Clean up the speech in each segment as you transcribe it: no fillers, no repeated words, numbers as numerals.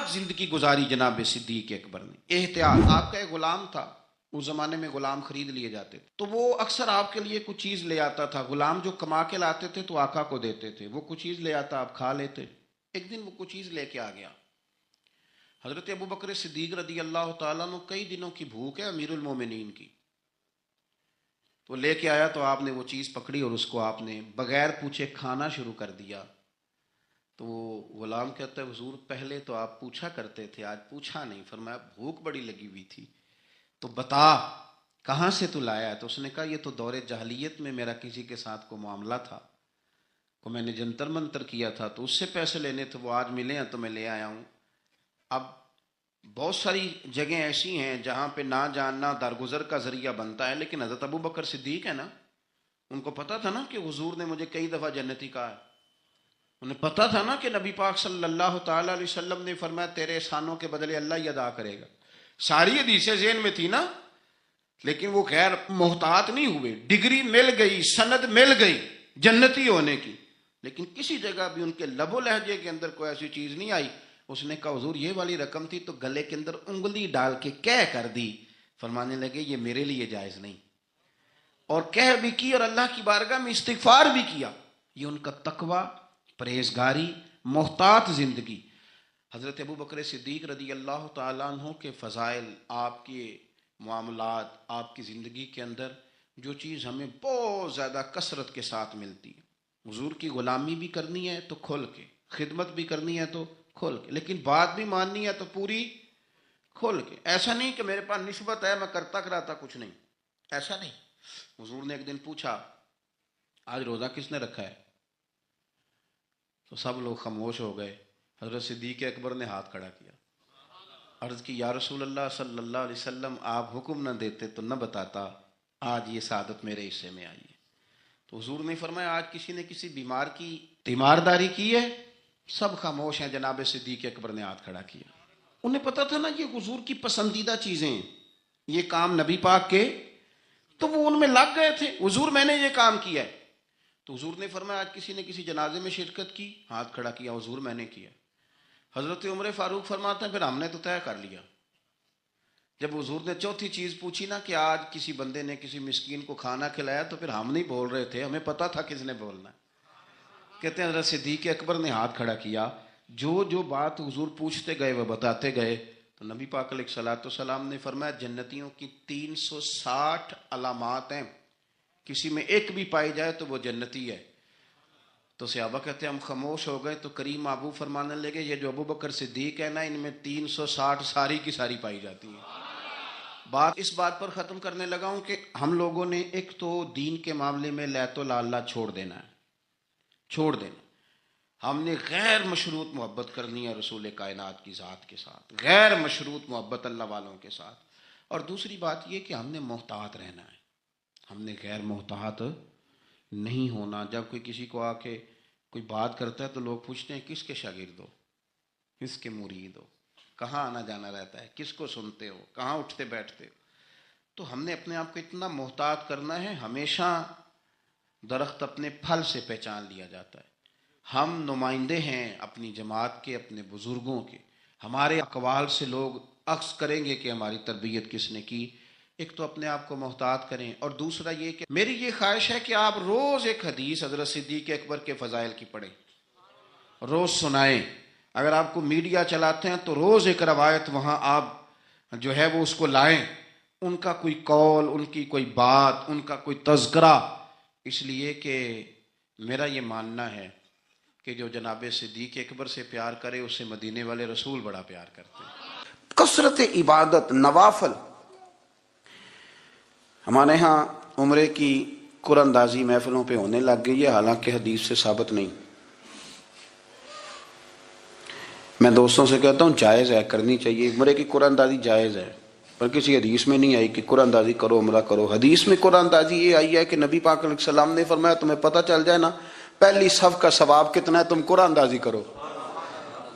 محتاط زندگی گزاری جناب صدیق اکبر نے. احتیاط. آپ کا ایک غلام تھا، اس زمانے میں غلام خرید لیے جاتے تھے، تو وہ اکثر آپ کے لیے کچھ چیز لے آتا تھا. غلام جو کما کے لاتے تھے تو آقا کو دیتے تھے، وہ کچھ چیز لے آتا، آپ کھا لیتے. ایک دن وہ کچھ چیز لے کے آ گیا. حضرت ابو بکر صدیق رضی اللہ تعالیٰ عنہ کئی دنوں کی بھوک ہے امیر المومنین کی، تو لے کے آیا تو آپ نے وہ چیز پکڑی اور اس کو آپ نے بغیر پوچھے کھانا شروع کر دیا. تو وہ غلام کہتا ہے حضور پہلے تو آپ پوچھا کرتے تھے، آج پوچھا نہیں. فرمایا بھوک بڑی لگی ہوئی تھی تو بتا کہاں سے تو لایا ہے؟ تو اس نے کہا یہ تو دور جاہلیت میں میرا کسی کے ساتھ کو معاملہ تھا، کو میں نے جنتر منتر کیا تھا تو اس سے پیسے لینے تھے، وہ آج ملے ہیں تو میں لے آیا ہوں. اب بہت ساری جگہیں ایسی ہیں جہاں پہ نہ جاننا درگزر کا ذریعہ بنتا ہے، لیکن حضرت ابو بکر صدیق ہے نا، ان کو پتا تھا نا کہ حضور نے مجھے کئی دفعہ جنتی کہا ہے. انہیں پتا تھا نا کہ نبی پاک صلی اللہ تعالیٰ علیہ وسلم نے فرمایا تیرے احسانوں کے بدلے اللہ ہی ادا کرے گا. ساری حدیثیں ذہن میں تھی نا، لیکن وہ غیر محتاط نہیں ہوئے. ڈگری مل گئی، سند مل گئی جنتی ہونے کی، لیکن کسی جگہ بھی ان کے لب و لہجے کے اندر کوئی ایسی چیز نہیں آئی. اس نے کہا حضور یہ والی رقم تھی تو گلے کے اندر انگلی ڈال کے کہہ کر دی. فرمانے لگے یہ میرے لیے جائز نہیں، اور کہہ بھی کی اور اللہ کی بارگاہ میں استغفار بھی کیا. یہ ان کا تقوی، پرہیزگاری، محتاط زندگی. حضرت ابو بکر صدیق رضی اللہ تعالیٰ عنہ کے فضائل، آپ کے معاملات، آپ کی زندگی کے اندر جو چیز ہمیں بہت زیادہ کثرت کے ساتھ ملتی ہے. حضور کی غلامی بھی کرنی ہے تو کھل کے، خدمت بھی کرنی ہے تو کھل کے، لیکن بات بھی ماننی ہے تو پوری کھل کے. ایسا نہیں کہ میرے پاس نسبت ہے میں کرتا کراتا کچھ نہیں، ایسا نہیں. حضور نے ایک دن پوچھا آج روزہ کس نے رکھا ہے؟ تو سب لوگ خاموش ہو گئے. حضرت صدیق اکبر نے ہاتھ کھڑا کیا، عرض کی یا رسول اللہ صلی اللہ علیہ وسلم آپ حکم نہ دیتے تو نہ بتاتا، آج یہ سعادت میرے حصے میں آئی ہے. تو حضور نے فرمایا آج کسی نے کسی بیمار کی تیمارداری کی ہے؟ سب خاموش ہیں. جناب صدیق اکبر نے ہاتھ کھڑا کیا. انہیں پتا تھا نا یہ حضور کی پسندیدہ چیزیں ہیں، یہ کام نبی پاک کے، تو وہ ان میں لگ گئے تھے. حضور میں نے یہ کام کیا ہے. تو حضور نے فرمایا آج کسی نے کسی جنازے میں شرکت کی؟ ہاتھ کھڑا کیا. حضور میں نے کیا. حضرت عمر فاروق فرماتے ہیں پھر ہم نے تو طے کر لیا. جب حضور نے چوتھی چیز پوچھی نا کہ آج کسی بندے نے کسی مسکین کو کھانا کھلایا، تو پھر ہم نہیں بول رہے تھے، ہمیں پتا تھا کس نے بولنا ہے. کہتے ہیں حضرت صدیق اکبر نے ہاتھ کھڑا کیا. جو بات حضور پوچھتے گئے وہ بتاتے گئے. تو نبی پاک علیہ الصلوۃ والسلام نے فرمایا جنتیوں کی 360 علامات ہیں، کسی میں ایک بھی پائی جائے تو وہ جنتی ہے. تو صحابہ کہتے ہیں ہم خاموش ہو گئے. تو کریم ابو فرمانے لگے یہ جو ابو بکر صدیق ہے نا، ان میں 360 ساری کی ساری پائی جاتی ہیں. بات اس بات پر ختم کرنے لگا ہوں کہ ہم لوگوں نے ایک تو دین کے معاملے میں لیت و لالا چھوڑ دینا ہے، چھوڑ دینا. ہم نے غیر مشروط محبت کرنی ہے رسول کائنات کی ذات کے ساتھ، غیر مشروط محبت اللہ والوں کے ساتھ. اور دوسری بات یہ کہ ہم نے محتاط رہنا ہے، ہم نے غیر محتاط نہیں ہونا. جب کوئی کسی کو آ کے کوئی بات کرتا ہے تو لوگ پوچھتے ہیں کس کے شاگرد ہو، کس کے مرید ہو، کہاں آنا جانا رہتا ہے، کس کو سنتے ہو، کہاں اٹھتے بیٹھتے ہو. تو ہم نے اپنے آپ کو اتنا محتاط کرنا ہے. ہمیشہ درخت اپنے پھل سے پہچان لیا جاتا ہے. ہم نمائندے ہیں اپنی جماعت کے، اپنے بزرگوں کے. ہمارے اقوال سے لوگ عکس کریں گے کہ ہماری تربیت کس نے کی. ایک تو اپنے آپ کو محتاط کریں، اور دوسرا یہ کہ میری یہ خواہش ہے کہ آپ روز ایک حدیث حضرت صدیق اکبر کے فضائل کی پڑھیں، روز سنائیں. اگر آپ کو میڈیا چلاتے ہیں تو روز ایک روایت وہاں آپ جو ہے وہ اس کو لائیں، ان کا کوئی قول، ان کی کوئی بات، ان کا کوئی تذکرہ. اس لیے کہ میرا یہ ماننا ہے کہ جو جناب صدیق اکبر سے پیار کرے اسے مدینے والے رسول بڑا پیار کرتے ہیں. کثرت عبادت، نوافل. ہمارے ہاں عمرے کی قرآن اندازی محفلوں پہ ہونے لگ گئی ہے، حالانکہ حدیث سے ثابت نہیں. میں دوستوں سے کہتا ہوں جائز ہے، کرنی چاہیے. عمرے کی قرآن اندازی جائز ہے، پر کسی حدیث میں نہیں آئی کہ قرآن اندازی کرو عمرہ کرو. حدیث میں قرآن اندازی یہ آئی ہے کہ نبی پاک علیہ السلام نے فرمایا تمہیں پتہ چل جائے نا پہلی صف کا ثواب کتنا ہے، تم قرآن اندازی کرو.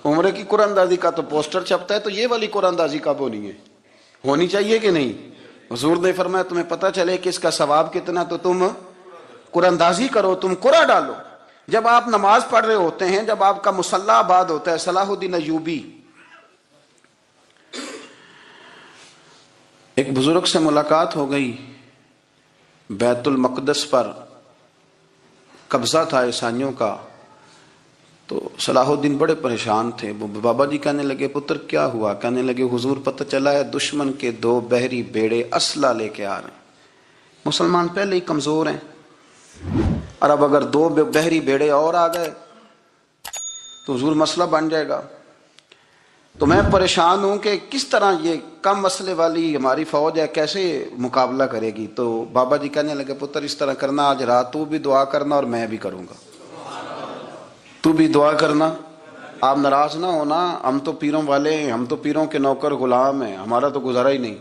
عمرے کی قرآن اندازی کا تو پوسٹر چھپتا ہے، تو یہ والی قرآن اندازی کب ہونی ہے؟ ہونی چاہیے کہ نہیں؟ حضور نے فرمایا تمہیں پتہ چلے کہ اس کا ثواب کتنا تو تم قرآن اندازی کرو، تم قرآن ڈالو. جب آپ نماز پڑھ رہے ہوتے ہیں، جب آپ کا مصلی آباد ہوتا ہے، صلاح الدین ایوبی ایک بزرگ سے ملاقات ہو گئی، بیت المقدس پر قبضہ تھا عیسائیوں کا، تو صلاح الدین بڑے پریشان تھے۔ وہ بابا جی کہنے لگے پتر کیا ہوا؟ کہنے لگے حضور پتہ چلا ہے دشمن کے 2 بحری بیڑے اسلحہ لے کے آ رہے ہیں، مسلمان پہلے ہی کمزور ہیں، اور اب اگر 2 بحری بیڑے اور آ گئے تو حضور مسئلہ بن جائے گا، تو میں پریشان ہوں کہ کس طرح یہ کم مسئلے والی ہماری فوج ہے کیسے مقابلہ کرے گی۔ تو بابا جی کہنے لگے پتر اس طرح کرنا، آج رات تو بھی دعا کرنا اور میں بھی کروں گا، تو بھی دعا کرنا، آپ ناراض نہ ہونا، ہم تو پیروں والے ہیں، ہم تو پیروں کے نوکر غلام ہیں، ہمارا تو گزارا ہی نہیں،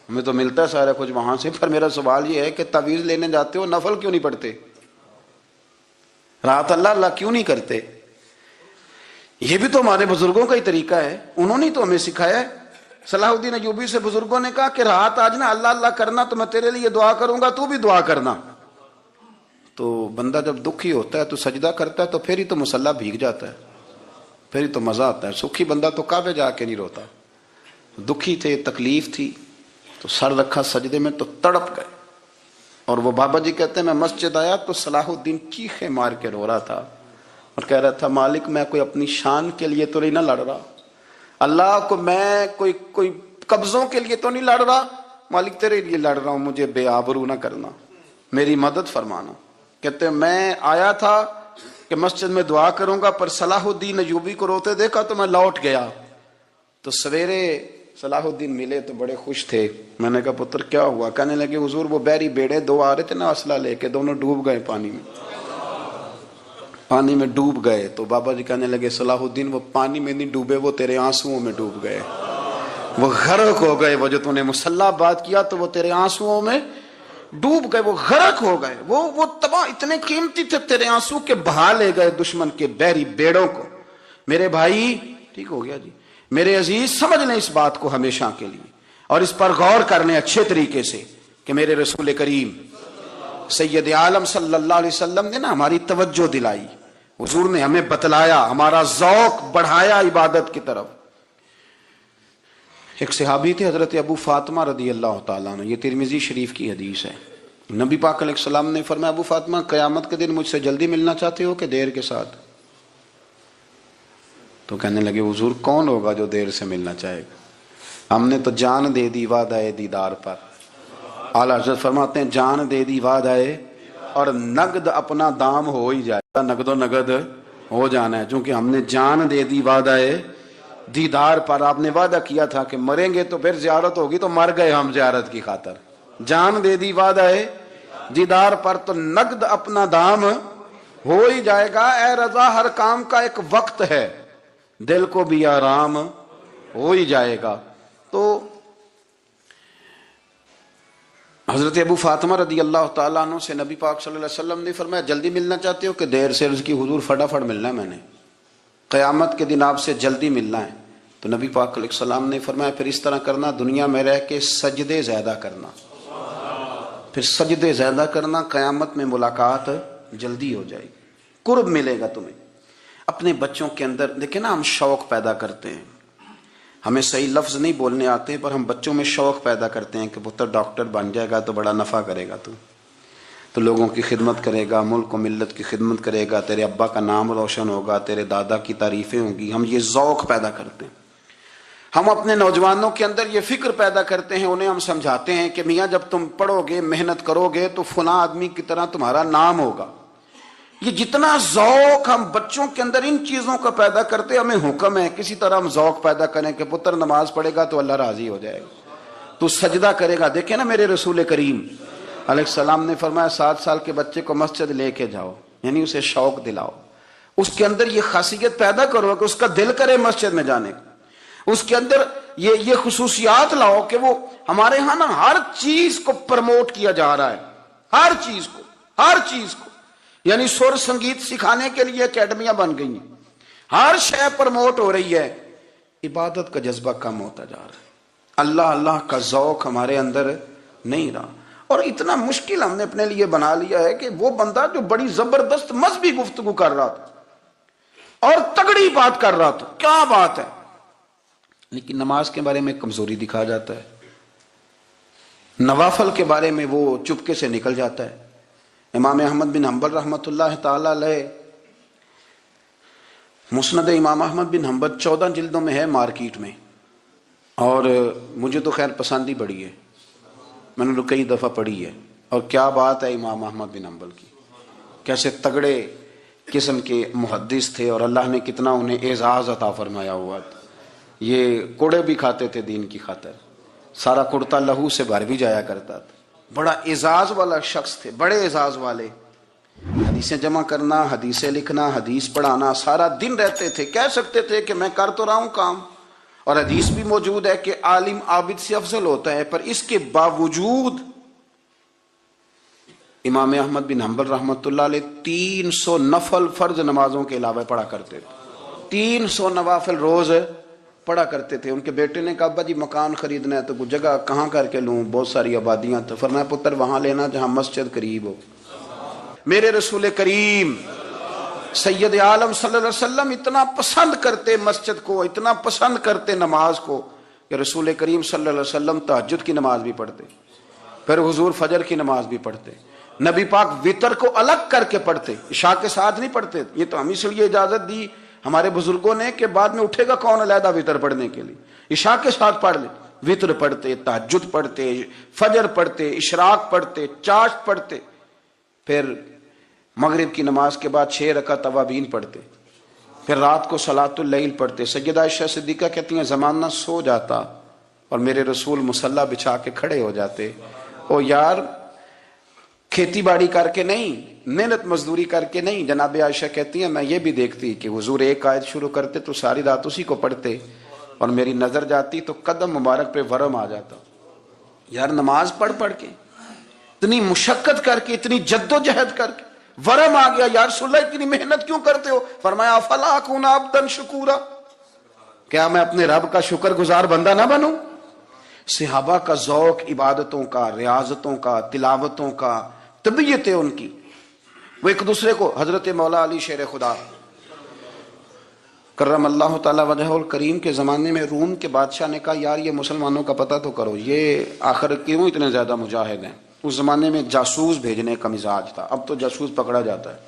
ہمیں تو ملتا ہے سارا کچھ وہاں سے۔ پر میرا سوال یہ ہے کہ تعویذ لینے جاتے ہو نفل کیوں نہیں پڑھتے؟ رات اللہ اللہ کیوں نہیں کرتے؟ یہ بھی تو ہمارے بزرگوں کا ہی طریقہ ہے، انہوں نے تو ہمیں سکھایا ہے۔ صلاح الدین ایوبی سے بزرگوں نے کہا کہ رات آج نا اللہ اللہ کرنا، تو میں تیرے لیے دعا کروں گا، تو بھی دعا کرنا۔ تو بندہ جب دکھی ہوتا ہے تو سجدہ کرتا ہے تو پھر ہی تو مصلی بھیگ جاتا ہے، پھر ہی تو مزہ آتا ہے۔ سکھی بندہ تو کعبے جا کے نہیں روتا، دکھی تھے، تکلیف تھی، تو سر رکھا سجدے میں تو تڑپ گئے۔ اور وہ بابا جی کہتے ہیں میں مسجد آیا تو صلاح الدین چیخے مار کے رو رہا تھا اور کہہ رہا تھا مالک میں کوئی اپنی شان کے لیے تو نہیں نہ لڑ رہا، اللہ کو میں کوئی قبضوں کے لیے تو نہیں لڑ رہا، مالک تیرے لیے لڑ رہا ہوں، مجھے بے آبرو نہ کرنا، میری مدد فرمانا۔ کہتے ہیں میں آیا تھا کہ مسجد میں دعا کروں گا، پر صلاح الدین ایوبی کو روتے دیکھا تو میں لوٹ گیا۔ تو سویرے صلاح الدین ملے تو بڑے خوش تھے۔ میں نے کہا پتر کیا ہوا؟ کہنے لگے حضور وہ بحری بیڑے 2 آ رہے تھے نا اسلحہ لے کے، دونوں ڈوب گئے پانی میں ڈوب گئے۔ تو بابا جی کہنے لگے صلاح الدین وہ پانی میں نہیں ڈوبے، وہ تیرے آنسوؤں میں ڈوب گئے، وہ غرق ہو گئے، وہ جو تو نے مصلی بات کیا تو وہ تیرے آنسوؤں میں ڈوب گئے، وہ غرق ہو گئے، وہ تباہ، اتنے قیمتی تھے تیرے آنسو کے بہا لے گئے دشمن کے بحری بیڑوں کو۔ میرے بھائی ٹھیک ہو گیا جی، میرے عزیز سمجھ لیں اس بات کو ہمیشہ کے لیے، اور اس پر غور کر لیں اچھے طریقے سے کہ میرے رسول کریم سید عالم صلی اللہ علیہ وسلم نے نا ہماری توجہ دلائی، حضور نے ہمیں بتلایا، ہمارا ذوق بڑھایا عبادت کی طرف۔ ایک صحابی تھے حضرت ابو فاطمہ رضی اللہ تعالیٰ عنہ، یہ ترمذی شریف کی حدیث ہے۔ نبی پاک علیہ السلام نے فرمایا ابو فاطمہ قیامت کے دن مجھ سے جلدی ملنا چاہتے ہو کہ دیر کے ساتھ؟ تو کہنے لگے حضور کون ہوگا جو دیر سے ملنا چاہے گا، ہم نے تو جان دے دی وعدہ دیدار پر۔ اعلیٰ حضرت فرماتے ہیں جان دے دی وعدہ اور نقد اپنا دام ہو ہی جائے گا، نقد و نقد ہو جانا ہے، چونکہ ہم نے جان دے دی وعدہ دیدار پر۔ آپ نے وعدہ کیا تھا کہ مریں گے تو پھر زیارت ہوگی، تو مر گئے ہم زیارت کی خاطر، جان دے دی وعدہ دیدار پر، تو نقد اپنا دام ہو ہی جائے گا۔ اے رضا ہر کام کا ایک وقت ہے، دل کو بھی آرام ہو ہی جائے گا۔ تو حضرت ابو فاطمہ رضی اللہ تعالیٰ عنہ سے نبی پاک صلی اللہ علیہ وسلم نے فرمایا جلدی ملنا چاہتے ہو کہ دیر سے؟ عرض کی حضور فٹافٹ ملنا ہے، میں نے قیامت کے دن آپ سے جلدی ملنا ہے۔ تو نبی پاک علیہ السلام نے فرمایا پھر اس طرح کرنا، دنیا میں رہ کے سجدے زیادہ کرنا، پھر سجدے زیادہ کرنا، قیامت میں ملاقات جلدی ہو جائے گی، قرب ملے گا تمہیں۔ اپنے بچوں کے اندر دیکھیں نا، ہم شوق پیدا کرتے ہیں، ہمیں صحیح لفظ نہیں بولنے آتے پر ہم بچوں میں شوق پیدا کرتے ہیں کہ پتر ڈاکٹر بن جائے گا تو بڑا نفع کرے گا، تو لوگوں کی خدمت کرے گا، ملک و ملت کی خدمت کرے گا، تیرے ابا کا نام روشن ہوگا، تیرے دادا کی تعریفیں ہوں گی۔ ہم یہ ذوق پیدا کرتے ہیں، ہم اپنے نوجوانوں کے اندر یہ فکر پیدا کرتے ہیں، انہیں ہم سمجھاتے ہیں کہ میاں جب تم پڑھو گے محنت کرو گے تو فلاں آدمی کی طرح تمہارا نام ہوگا۔ یہ جتنا ذوق ہم بچوں کے اندر ان چیزوں کا پیدا کرتے، ہمیں حکم ہے کسی طرح ہم ذوق پیدا کریں کہ پتر نماز پڑھے گا تو اللہ راضی ہو جائے گا، تو سجدہ کرے گا۔ دیکھیں نا میرے رسول کریم علیہ السلام نے فرمایا 7 سال کے بچے کو مسجد لے کے جاؤ، یعنی اسے شوق دلاؤ، اس کے اندر یہ خاصیت پیدا کرو کہ اس کا دل کرے مسجد میں جانے کا، اس کے اندر یہ خصوصیات لاؤ کہ وہ ہمارے ہاں نا ہر چیز کو پروموٹ کیا جا رہا ہے، ہر چیز کو یعنی سر سنگیت سکھانے کے لیے اکیڈمیاں بن گئی ہیں، ہر شے پروموٹ ہو رہی ہے، عبادت کا جذبہ کم ہوتا جا رہا ہے، اللہ اللہ کا ذوق ہمارے اندر نہیں رہا۔ اور اتنا مشکل ہم نے اپنے لیے بنا لیا ہے کہ وہ بندہ جو بڑی زبردست مذہبی گفتگو کر رہا تھا اور تگڑی بات کر رہا تھا، کیا بات ہے، لیکن نماز کے بارے میں کمزوری دکھا جاتا ہے، نوافل کے بارے میں وہ چپکے سے نکل جاتا ہے. امام احمد بن حنبل رحمۃ اللہ تعالی علیہ، مسند امام احمد بن حنبل 14 جلدوں میں ہے مارکیٹ میں، اور مجھے تو خیر پسند ہی بڑی ہے، میں نے تو کئی دفعہ پڑھی ہے. اور کیا بات ہے امام احمد بن حنبل کی، کیسے تگڑے قسم کے محدث تھے، اور اللہ نے کتنا انہیں اعزاز عطا فرمایا ہوا تھا. یہ کوڑے بھی کھاتے تھے دین کی خاطر، سارا کرتا لہو سے بھر بھی جایا کرتا تھا. بڑا اعزاز والا شخص تھے، بڑے اعزاز والے. حدیثیں جمع کرنا، حدیثیں لکھنا، حدیث پڑھانا، سارا دن رہتے تھے. کہہ سکتے تھے کہ میں کر تو رہا ہوں کام، اور حدیث بھی موجود ہے کہ عالم عابد سے افضل ہوتا ہے، پر اس کے باوجود امام احمد بن حنبل رحمۃ اللہ علیہ 300 نفل فرض نمازوں کے علاوہ پڑھا کرتے تھے. 300 نوافل روز پڑھا کرتے تھے. ان کے بیٹے نے کہا ابا جی مکان خریدنا ہے تو کوئی جگہ کہاں کر کے لوں، بہت ساری آبادیاں. تو فرمایا پتر وہاں لینا جہاں مسجد قریب ہو. میرے رسول کریم سید عالم صلی اللہ علیہ وسلم اتنا پسند کرتے مسجد کو، اتنا پسند کرتے نماز کو، کہ رسول کریم صلی اللہ علیہ وسلم تہجد کی نماز بھی پڑھتے، پھر حضور فجر کی نماز بھی پڑھتے. نبی پاک وتر کو الگ کر کے پڑھتے، عشاء کے ساتھ نہیں پڑھتے. یہ تو ہم اس لیے اجازت دی ہمارے بزرگوں نے کہ بعد میں اٹھے گا کون علیحدہ وتر پڑھنے کے لیے، عشاء کے ساتھ پڑھ لے. وتر پڑھتے، تہجد پڑھتے، فجر پڑھتے، اشراق پڑھتے، چاشت پڑھتے، پھر مغرب کی نماز کے بعد 6 رکعت اوابین پڑھتے، پھر رات کو صلاۃ اللیل پڑھتے. سیدہ عائشہ صدیقہ کہتی ہیں زمانہ سو جاتا اور میرے رسول مصلی بچھا کے کھڑے ہو جاتے. او یار کھیتی باڑی کر کے نہیں، محنت مزدوری کر کے نہیں. جناب عائشہ کہتی ہیں میں یہ بھی دیکھتی کہ حضور ایک آیت شروع کرتے تو ساری رات اسی کو پڑھتے، اور میری نظر جاتی تو قدم مبارک پہ ورم آ جاتا. یار نماز پڑھ پڑھ کے اتنی مشقت کر کے، اتنی جد و جہد کر کے ورم آ گیا. یا رسول اللہ اتنی محنت کیوں کرتے ہو؟ فرمایا افلا اکون عبدا شکورا، کیا میں اپنے رب کا شکر گزار بندہ نہ بنوں؟ صحابہ کا ذوق عبادتوں کا، ریاضتوں کا، تلاوتوں کا، طبیعت ہے ان کی. وہ ایک دوسرے کو، حضرت مولا علی شیر خدا کرم اللہ تعالی وجہہ الکریم کے زمانے میں روم کے بادشاہ نے کہا یار یہ مسلمانوں کا پتہ تو کرو، یہ آخر کیوں اتنے زیادہ مجاہد ہیں. اس زمانے میں جاسوس بھیجنے کا مزاج تھا. اب تو جاسوس پکڑا جاتا ہے،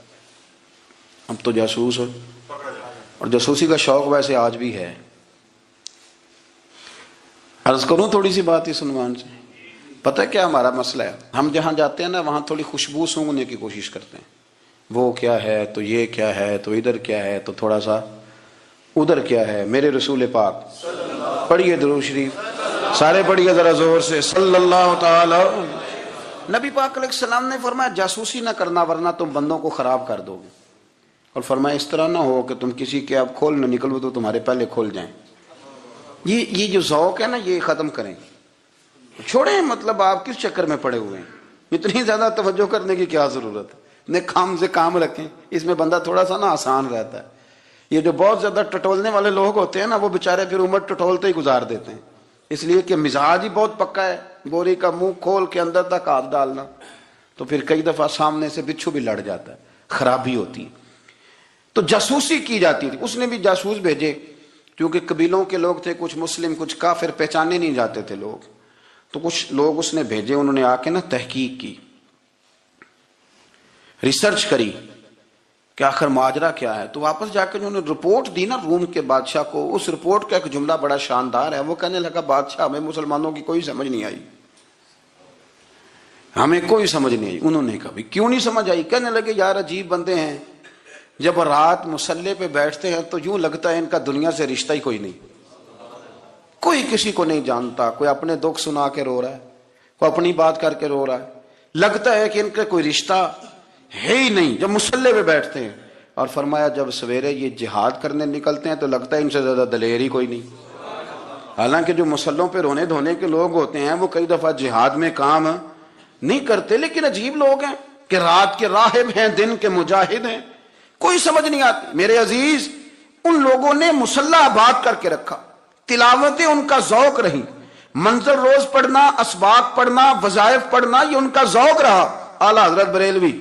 اب تو جاسوس اور جاسوسی کا شوق ویسے آج بھی ہے. عرض کروں تھوڑی سی بات اس عنوان سے. پتہ ہے کیا ہمارا مسئلہ ہے؟ ہم جہاں جاتے ہیں نا وہاں تھوڑی خوشبو سونگنے کی کوشش کرتے ہیں. وہ کیا ہے تو یہ کیا ہے تو ادھر کیا ہے تو تھوڑا سا ادھر کیا ہے. میرے رسول پاک پڑھیے درود شریف، سارے پڑھیے ذرا زور سے صلی اللہ تعالی. نبی پاک علیہ السلام نے فرمایا جاسوسی نہ کرنا ورنہ تم بندوں کو خراب کر دو گے. اور فرمایا اس طرح نہ ہو کہ تم کسی کے اب کھول نہ نکلو تو تمہارے پہلے کھول جائیں. یہ جو ذوق ہے نا یہ ختم کریں، چھوڑیں. مطلب آپ کس چکر میں پڑے ہوئے ہیں؟ اتنی زیادہ توجہ کرنے کی کیا ضرورت ہے؟ نے کام سے کام رکھیں، اس میں بندہ تھوڑا سا نا آسان رہتا ہے. یہ جو بہت زیادہ ٹٹولنے والے لوگ ہوتے ہیں نا وہ بےچارے پھر عمر ٹٹولتے ہی گزار دیتے ہیں، اس لیے کہ مزاج ہی بہت پکا ہے. بوری کا منہ کھول کے اندر تک ہاتھ ڈالنا، تو پھر کئی دفعہ سامنے سے بچھو بھی لڑ جاتا ہے، خرابی ہوتی ہے. تو جاسوسی کی جاتی تھی. اس نے بھی جاسوس بھیجے کیونکہ قبیلوں کے لوگ تھے، کچھ مسلم کچھ کافر، پہچانے نہیں جاتے تھے لوگ. تو کچھ لوگ اس نے بھیجے، انہوں نے آ کے نا تحقیق کی، ریسرچ کری کہ آخر ماجرا کیا ہے. تو واپس جا کے انہوں نے رپورٹ دی نا روم کے بادشاہ کو. اس رپورٹ کا ایک جملہ بڑا شاندار ہے. وہ کہنے لگا بادشاہ ہمیں مسلمانوں کی کوئی سمجھ نہیں آئی، ہمیں کوئی سمجھ نہیں آئی. انہوں نے کہا کیوں نہیں سمجھ آئی؟ کہنے لگے یار عجیب بندے ہیں، جب رات مصلی پہ بیٹھتے ہیں تو یوں لگتا ہے ان کا دنیا سے رشتہ ہی کوئی نہیں، کوئی کسی کو نہیں جانتا. کوئی اپنے دکھ سنا کے رو رہا ہے، کوئی اپنی بات کر کے رو رہا ہے، لگتا ہے کہ ان کا کوئی رشتہ ہے ہی نہیں جب مصلی پہ بیٹھتے ہیں. اور فرمایا جب سویرے یہ جہاد کرنے نکلتے ہیں تو لگتا ہے ان سے زیادہ دلیر ہی کوئی نہیں. حالانکہ جو مصلوں پہ رونے دھونے کے لوگ ہوتے ہیں وہ کئی دفعہ جہاد میں کام نہیں کرتے، لیکن عجیب لوگ ہیں کہ رات کے راہب ہیں، دن کے مجاہد ہیں، کوئی سمجھ نہیں آتی. میرے عزیز ان لوگوں نے مصلی آباد کر کے رکھا، تلاوتیں ان کا ذوق رہی، منظر روز پڑھنا، اسباق پڑھنا، وظائف پڑھنا، یہ ان کا ذوق رہا. اعلیٰ حضرت بریلوی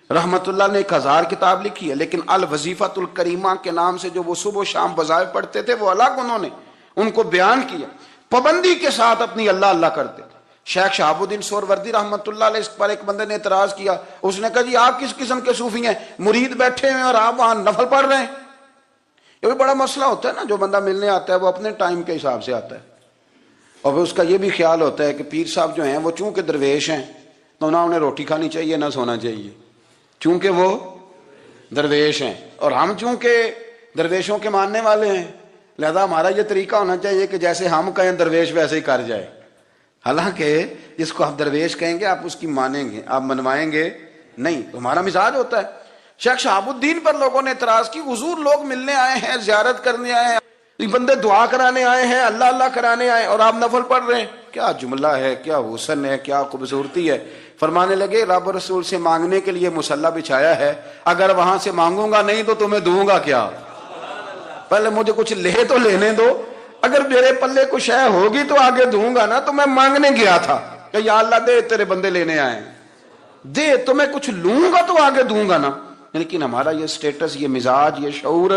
رحمت اللہ نے 1000 کتاب لکھی ہے، لیکن الوظیفۃ الکریمہ کے نام سے جو وہ صبح و شام وظائف پڑھتے تھے وہ الگ انہوں نے ان کو بیان کیا. پابندی کے ساتھ اپنی اللہ اللہ کرتے تھے. شیخ شہاب الدین سہروردی رحمۃ اللہ علیہ پر ایک بندے نے اعتراض کیا، اس نے کہا جی آپ کس قسم کے صوفی ہیں، مرید بیٹھے ہیں اور آپ وہاں نفل پڑھ رہے ہیں؟ یہ بھی بڑا مسئلہ ہوتا ہے نا، جو بندہ ملنے آتا ہے وہ اپنے ٹائم کے حساب سے آتا ہے، اور پھر اس کا یہ بھی خیال ہوتا ہے کہ پیر صاحب جو ہیں وہ چونکہ درویش ہیں تو نہ انہیں روٹی کھانی چاہیے نہ سونا چاہیے، چونکہ وہ درویش ہیں، اور ہم چونکہ درویشوں کے ماننے والے ہیں لہذا ہمارا یہ طریقہ ہونا چاہیے کہ جیسے ہم کہیں درویش ویسے ہی کر جائے، حالانکہ جس کو آپ درویش کہیں گے آپ اس کی مانیں گے، آپ منوائیں گے نہیں، تو ہمارا مزاج ہوتا ہے۔ شیخ شہاب الدین پر لوگوں نے اعتراض کی، حضور لوگ ملنے آئے ہیں، زیارت کرنے آئے ہیں، یہ بندے دعا کرانے آئے ہیں، اللہ اللہ کرانے آئے اور آپ نفل پڑھ رہے ہیں، کیا جملہ ہے، کیا حسن ہے، کیا خوبصورتی ہے۔ فرمانے لگے رب رسول سے مانگنے کے لیے مصلی بچھایا ہے، اگر وہاں سے مانگوں گا نہیں تو تمہیں دوں گا کیا؟ پہلے مجھے کچھ لے تو لینے دو، اگر میرے پلے کچھ ہے ہوگی تو آگے دوں گا نا، تو میں مانگنے گیا تھا کہ یا اللہ دے تیرے بندے لینے آئے دے، تو میں کچھ لوں گا تو آگے دوں گا نا، لیکن ہمارا یہ سٹیٹس، یہ مزاج، یہ شعور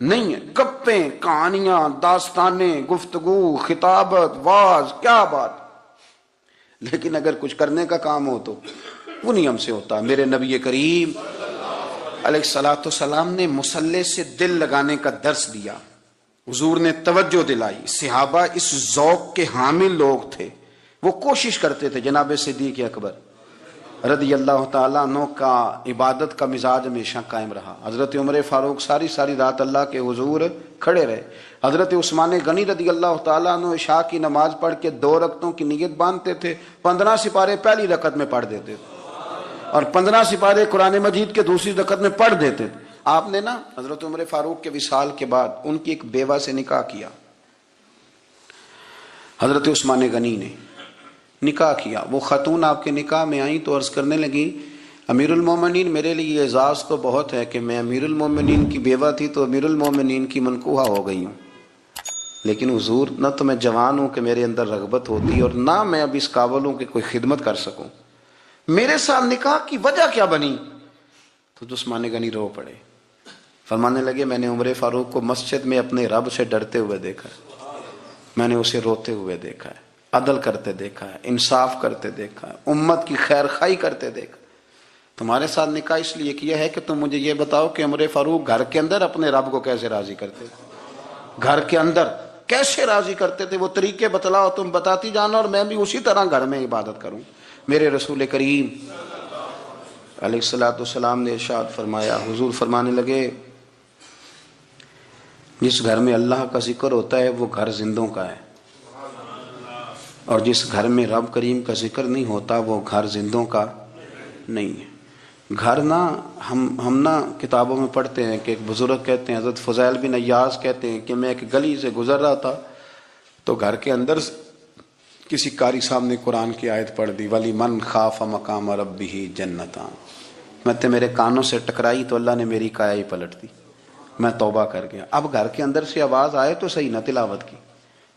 نہیں ہے۔ گپیں، کہانیاں، داستانیں، گفتگو، خطابت، واز، کیا بات، لیکن اگر کچھ کرنے کا کام ہو تو وہ نہیں ہم سے ہوتا۔ میرے نبی کریم علیہ الصلوۃ والسلام نے مصلی سے دل لگانے کا درس دیا، حضور نے توجہ دلائی، صحابہ اس ذوق کے حامل لوگ تھے، وہ کوشش کرتے تھے۔ جناب صدیق اکبر رضی اللہ تعالیٰ عنہ کا عبادت کا مزاج ہمیشہ قائم رہا۔ حضرت عمر فاروق ساری رات اللہ کے حضور کھڑے رہے۔ حضرت عثمان غنی رضی اللہ تعالیٰ عنہ عشاء کی نماز پڑھ کے 2 رکعتوں کی نیت باندھتے تھے، 15 سپارے پہلی رکعت میں پڑھ دیتے تھے اور 15 سپارے قرآن مجید کے دوسری رکعت میں پڑھ دیتے تھے۔ آپ نے نا حضرت عمر فاروق کے وصال کے بعد ان کی ایک بیوہ سے نکاح کیا، حضرت عثمان غنی نے نکاح کیا۔ وہ خاتون آپ کے نکاح میں آئیں تو عرض کرنے لگی امیر المومنین میرے لیے اعزاز تو بہت ہے کہ میں امیر المومنین کی بیوہ تھی تو امیر المومنین کی منکوحہ ہو گئی ہوں، لیکن حضور نہ تو میں جوان ہوں کہ میرے اندر رغبت ہوتی اور نہ میں اب اس قابل ہوں کہ کوئی خدمت کر سکوں، میرے ساتھ نکاح کی وجہ کیا بنی؟ تو عثمان غنی رو پڑے، فرمانے لگے میں نے عمر فاروق کو مسجد میں اپنے رب سے ڈرتے ہوئے دیکھا ہے، میں نے اسے روتے ہوئے دیکھا ہے، عدل کرتے دیکھا ہے، انصاف کرتے دیکھا ہے، امت کی خیر خواہی کرتے دیکھا۔ تمہارے ساتھ نکاح اس لیے کیا ہے کہ تم مجھے یہ بتاؤ کہ عمر فاروق گھر کے اندر اپنے رب کو کیسے راضی کرتے تھے، گھر کے اندر کیسے راضی کرتے تھے، وہ طریقے بتلاؤ، تم بتاتی جانا اور میں بھی اسی طرح گھر میں عبادت کروں۔ میرے رسول کریم علیہ الصلوۃ والسلام نے ارشاد فرمایا، حضور فرمانے لگے جس گھر میں اللہ کا ذکر ہوتا ہے وہ گھر زندوں کا ہے، اور جس گھر میں رب کریم کا ذکر نہیں ہوتا وہ گھر زندوں کا نہیں ہے۔ گھر نا ہم نا کتابوں میں پڑھتے ہیں کہ ایک بزرگ کہتے ہیں، حضرت فضیل بن عیاض کہتے ہیں کہ میں ایک گلی سے گزر رہا تھا تو گھر کے اندر کسی قاری صاحب نے قرآن کی آیت پڑھ دی، ولی من خاف مقام ربہ جنتان، میں میرے کانوں سے ٹکرائی تو اللہ نے میری کایا ہی پلٹ دی، میں توبہ کر گیا۔ اب گھر کے اندر سے آواز آئے تو صحیح نہ تلاوت کی،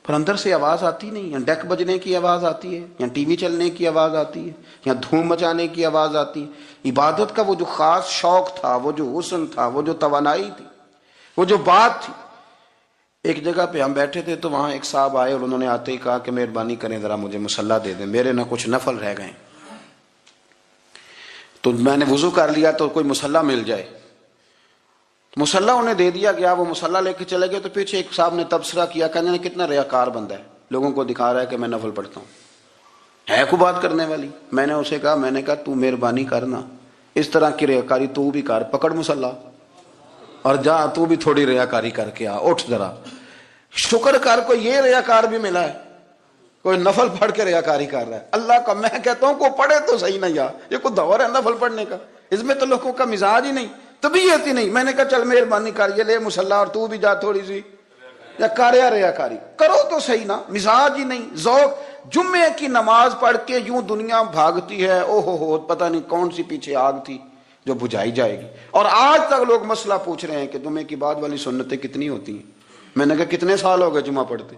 پر اندر سے آواز آتی نہیں، یا ڈیک بجنے کی آواز آتی ہے، یا ٹی وی چلنے کی آواز آتی ہے، یا دھوم مچانے کی آواز آتی ہے۔ عبادت کا وہ جو خاص شوق تھا، وہ جو حسن تھا، وہ جو توانائی تھی، وہ جو بات تھی۔ ایک جگہ پہ ہم بیٹھے تھے تو وہاں ایک صاحب آئے اور انہوں نے آتے ہی کہا کہ مہربانی کریں ذرا مجھے مصلی دے دیں، میرے نہ کچھ نفل رہ گئے۔ تو میں نے وضو کر لیا تو کوئی مصلی مل جائے، مصلی انہیں دے دیا گیا، وہ مصلی لے کے چلے گئے تو پیچھے ایک صاحب نے تبصرہ کیا، کہنے کتنا ریاکار بندہ ہے، لوگوں کو دکھا رہا ہے کہ میں نفل پڑھتا ہوں، ہے کوئی بات کرنے والی؟ میں نے اسے کہا تو مہربانی کرنا اس طرح کی ریاکاری تو بھی کر، پکڑ مصلی اور جا تو بھی تھوڑی ریاکاری کر کے آ، اٹھ ذرا، شکر کر کوئی یہ ریاکار بھی ملا ہے، کوئی نفل پڑھ کے ریاکاری کر رہا ہے۔ اللہ کا میں کہتا ہوں کو پڑھے تو صحیح نہیں، یہ کوئی دور ہے نفل پڑھنے کا؟ اس میں تو لوگوں کا مزاج ہی نہیں، طبیعت ہی نہیں۔ میں نے کہا چل مہربانی کر یہ لے مصلی اور تو بھی جا تھوڑی سی، یا کر یا ریاکاری کرو تو صحیح نا، مزاج ہی نہیں، ذوق۔ جمعے کی نماز پڑھ کے یوں دنیا بھاگتی ہے، او ہو پتہ نہیں کون سی پیچھے آگ تھی جو بجھائی جائے گی، اور آج تک لوگ مسئلہ پوچھ رہے ہیں کہ جمعے کی بعد والی سنتیں کتنی ہوتی ہیں۔ میں نے کہا کتنے سال ہو گئے جمعہ پڑھتے،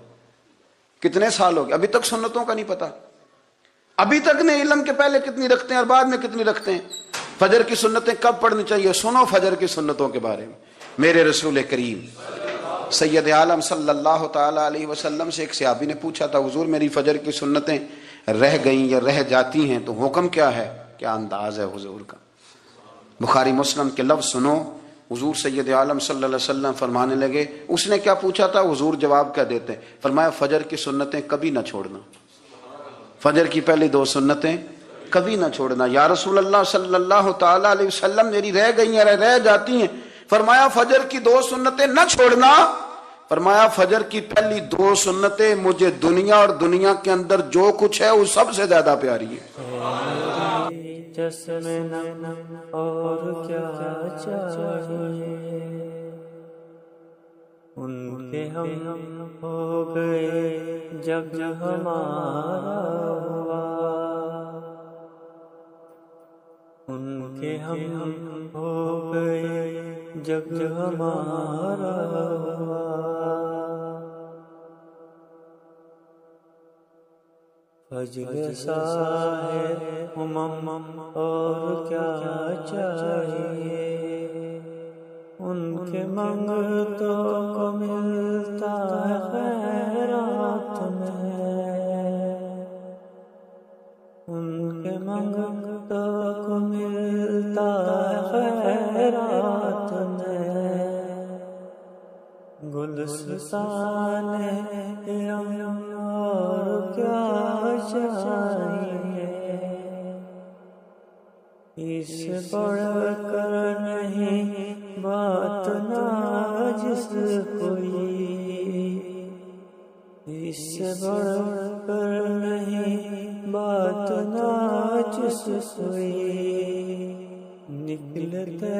کتنے سال ہو گئے، ابھی تک سنتوں کا نہیں پتا، ابھی تک نے علم کے پہلے کتنی رکھتے ہیں اور بعد میں کتنی رکھتے ہیں۔ فجر کی سنتیں کب پڑھنی چاہیے، سنو فجر کی سنتوں کے بارے میں۔ میرے رسول کریم سید عالم صلی اللہ تعالی علیہ وسلم سے ایک صحابی نے پوچھا تھا، حضور میری فجر کی سنتیں رہ گئیں یا رہ جاتی ہیں تو حکم کیا ہے؟ کیا انداز ہے حضور کا. بخاری مسلم کے لفظ سنو. حضور سید عالم صلی اللہ علیہ وسلم فرمانے لگے. اس نے کیا پوچھا تھا؟ حضور جواب کیا دیتے ہیں؟ فرمایا فجر کی سنتیں کبھی نہ چھوڑنا. فجر کی پہلی 2 سنتیں کبھی نہ چھوڑنا. یا رسول اللہ صلی اللہ تعالی علیہ وسلم میری رہ گئی ہیں، رہ جاتی ہیں. فرمایا فجر کی 2 سنتیں نہ چھوڑنا. فرمایا فجر کی پہلی 2 سنتیں مجھے دنیا اور دنیا کے اندر جو کچھ ہے وہ سب سے زیادہ پیاری ہے. جسم نم اور کیا چاہیے، ان کے ہم ہو گئے جب ہمارا ہوا، ان کے ہم ہو گئے جب ہمارا ہوا. فجر سا ہے اور کیا چاہیے، ان کے منگتوں کو ملتا ہے خیرات میں، ان کے منگتوں کو ملتا ہے خیرات میں. گلستان اور کیا چاہیے، اس سے بڑھ کر نہیں بات ناجس کوئی، اس سے بڑھ کر نہیں بات ناجس کوئی. نکلتے